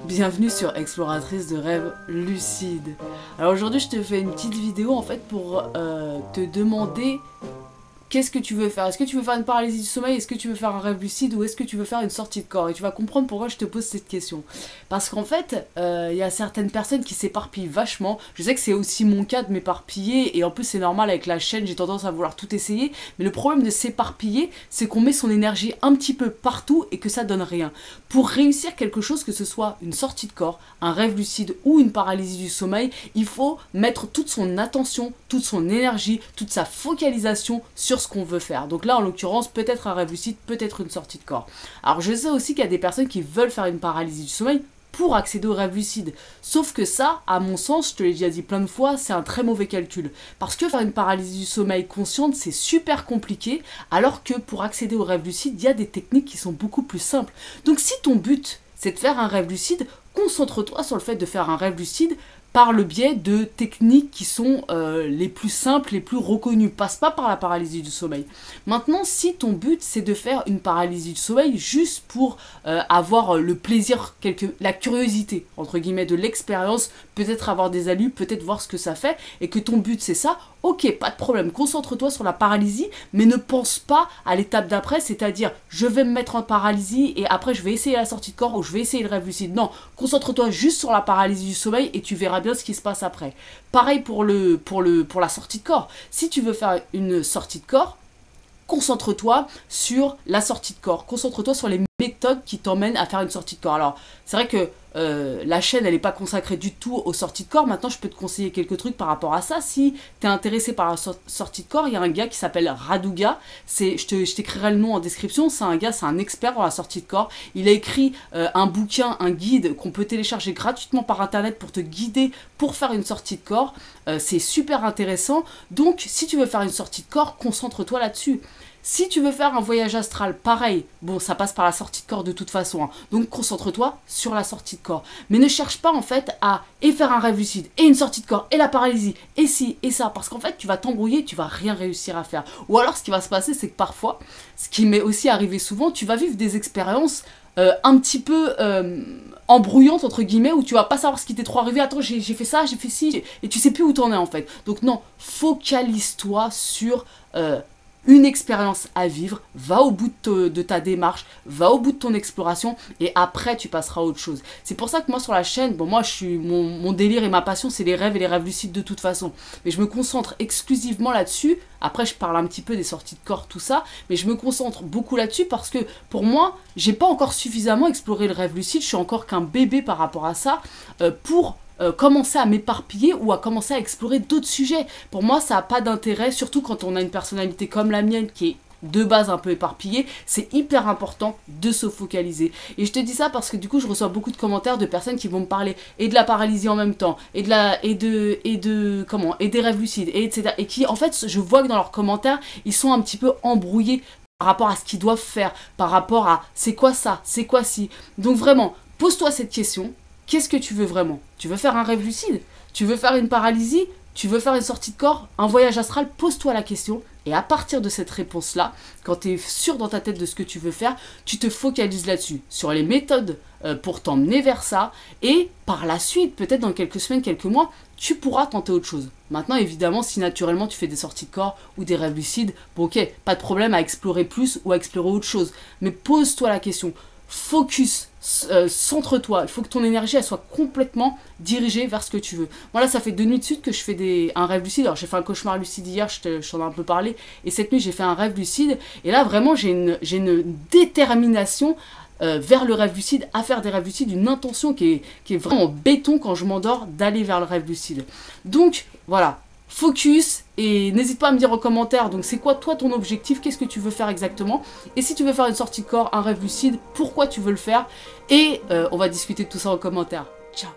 Bienvenue sur Exploratrice de rêves lucides. Alors aujourd'hui je te fais une petite vidéo en fait pour te demander qu'est-ce que tu veux faire. Est-ce que tu veux faire une paralysie du sommeil? Est-ce que tu veux faire un rêve lucide? Ou est-ce que tu veux faire une sortie de corps? Et tu vas comprendre pourquoi je te pose cette question. Parce qu'en fait, y a certaines personnes qui s'éparpillent vachement. Je sais que c'est aussi mon cas de m'éparpiller. Et en plus, c'est normal avec la chaîne, j'ai tendance à vouloir tout essayer. Mais le problème de s'éparpiller, c'est qu'on met son énergie un petit peu partout et que ça donne rien. Pour réussir quelque chose, que ce soit une sortie de corps, un rêve lucide ou une paralysie du sommeil, il faut mettre toute son attention, toute son énergie, toute sa focalisation sur ce qu'on veut faire. Donc là, en l'occurrence, peut-être un rêve lucide, peut-être une sortie de corps. Alors je sais aussi qu'il y a des personnes qui veulent faire une paralysie du sommeil pour accéder au rêve lucide. Sauf que ça, à mon sens, je te l'ai déjà dit plein de fois, c'est un très mauvais calcul. Parce que faire une paralysie du sommeil consciente, c'est super compliqué, alors que pour accéder au rêve lucide, il y a des techniques qui sont beaucoup plus simples. Donc si ton but, c'est de faire un rêve lucide, concentre-toi sur le fait de faire un rêve lucide par le biais de techniques qui sont les plus simples, les plus reconnues. Passe pas par la paralysie du sommeil. Maintenant, si ton but c'est de faire une paralysie du sommeil juste pour avoir le plaisir, la curiosité, entre guillemets, de l'expérience, peut-être avoir des allus, peut-être voir ce que ça fait, et que ton but c'est ça, ok, pas de problème, concentre-toi sur la paralysie, mais ne pense pas à l'étape d'après, c'est-à-dire je vais me mettre en paralysie et après je vais essayer la sortie de corps ou je vais essayer le rêve lucide. Non, concentre-toi juste sur la paralysie du sommeil et tu verras bien ce qui se passe après. Pareil pour la sortie de corps. Si tu veux faire une sortie de corps, concentre-toi sur la sortie de corps. Concentre-toi sur les méthodes qui t'emmènent à faire une sortie de corps. Alors, c'est vrai que la chaîne, elle n'est pas consacrée du tout aux sorties de corps. Maintenant, je peux te conseiller quelques trucs par rapport à ça. Si tu es intéressé par la sortie de corps, il y a un gars qui s'appelle Raduga. Je t'écrirai le nom en description. C'est un gars, c'est un expert dans la sortie de corps. Il a écrit un bouquin, un guide qu'on peut télécharger gratuitement par Internet pour te guider pour faire une sortie de corps. C'est super intéressant. Donc, si tu veux faire une sortie de corps, concentre-toi là-dessus. Si tu veux faire un voyage astral, pareil, bon, ça passe par la sortie de corps de toute façon, hein. Donc concentre-toi sur la sortie de corps. Mais ne cherche pas en fait à faire un rêve lucide, et une sortie de corps, et la paralysie, et ci, et ça, parce qu'en fait tu vas t'embrouiller, tu vas rien réussir à faire. Ou alors ce qui va se passer, c'est que parfois, ce qui m'est aussi arrivé souvent, tu vas vivre des expériences un petit peu embrouillantes entre guillemets, où tu vas pas savoir ce qui t'est trop arrivé, attends j'ai fait ça, j'ai fait ci, et tu sais plus où t'en es en fait. Donc non, focalise-toi sur une expérience à vivre, va au bout de ta démarche, va au bout de ton exploration et après tu passeras à autre chose. C'est pour ça que moi sur la chaîne, bon moi mon délire et ma passion c'est les rêves et les rêves lucides de toute façon. Mais je me concentre exclusivement là-dessus. Après je parle un petit peu des sorties de corps, tout ça, mais je me concentre beaucoup là-dessus parce que pour moi, j'ai pas encore suffisamment exploré le rêve lucide, je suis encore qu'un bébé par rapport à ça pour commencer à m'éparpiller ou à commencer à explorer d'autres sujets. Pour moi, ça n'a pas d'intérêt, surtout quand on a une personnalité comme la mienne qui est de base un peu éparpillée, c'est hyper important de se focaliser. Et je te dis ça parce que du coup, je reçois beaucoup de commentaires de personnes qui vont me parler et de la paralysie en même temps, et des rêves lucides, et etc. Et qui, en fait, je vois que dans leurs commentaires, ils sont un petit peu embrouillés par rapport à ce qu'ils doivent faire, par rapport à c'est quoi ça, c'est quoi ci. Donc vraiment, pose-toi cette question. Qu'est-ce que tu veux vraiment? Tu veux faire un rêve lucide? Tu veux faire une paralysie? Tu veux faire une sortie de corps? Un voyage astral? Pose-toi la question. Et à partir de cette réponse-là, quand tu es sûr dans ta tête de ce que tu veux faire, tu te focalises là-dessus, sur les méthodes pour t'emmener vers ça. Et par la suite, peut-être dans quelques semaines, quelques mois, tu pourras tenter autre chose. Maintenant, évidemment, si naturellement tu fais des sorties de corps ou des rêves lucides, bon ok, pas de problème à explorer plus ou à explorer autre chose. Mais pose-toi la question. Focus, centre-toi, il faut que ton énergie elle soit complètement dirigée vers ce que tu veux. Moi là ça fait 2 nuits de suite que je fais un rêve lucide. Alors j'ai fait un cauchemar lucide hier, je t'en ai un peu parlé, et cette nuit j'ai fait un rêve lucide, et là vraiment j'ai une détermination vers le rêve lucide, à faire des rêves lucides, une intention qui est vraiment en béton quand je m'endors d'aller vers le rêve lucide. Donc voilà, focus, et n'hésite pas à me dire en commentaire, donc c'est quoi toi ton objectif, qu'est-ce que tu veux faire exactement, et si tu veux faire une sortie de corps, un rêve lucide, pourquoi tu veux le faire, et on va discuter de tout ça en commentaire. Ciao.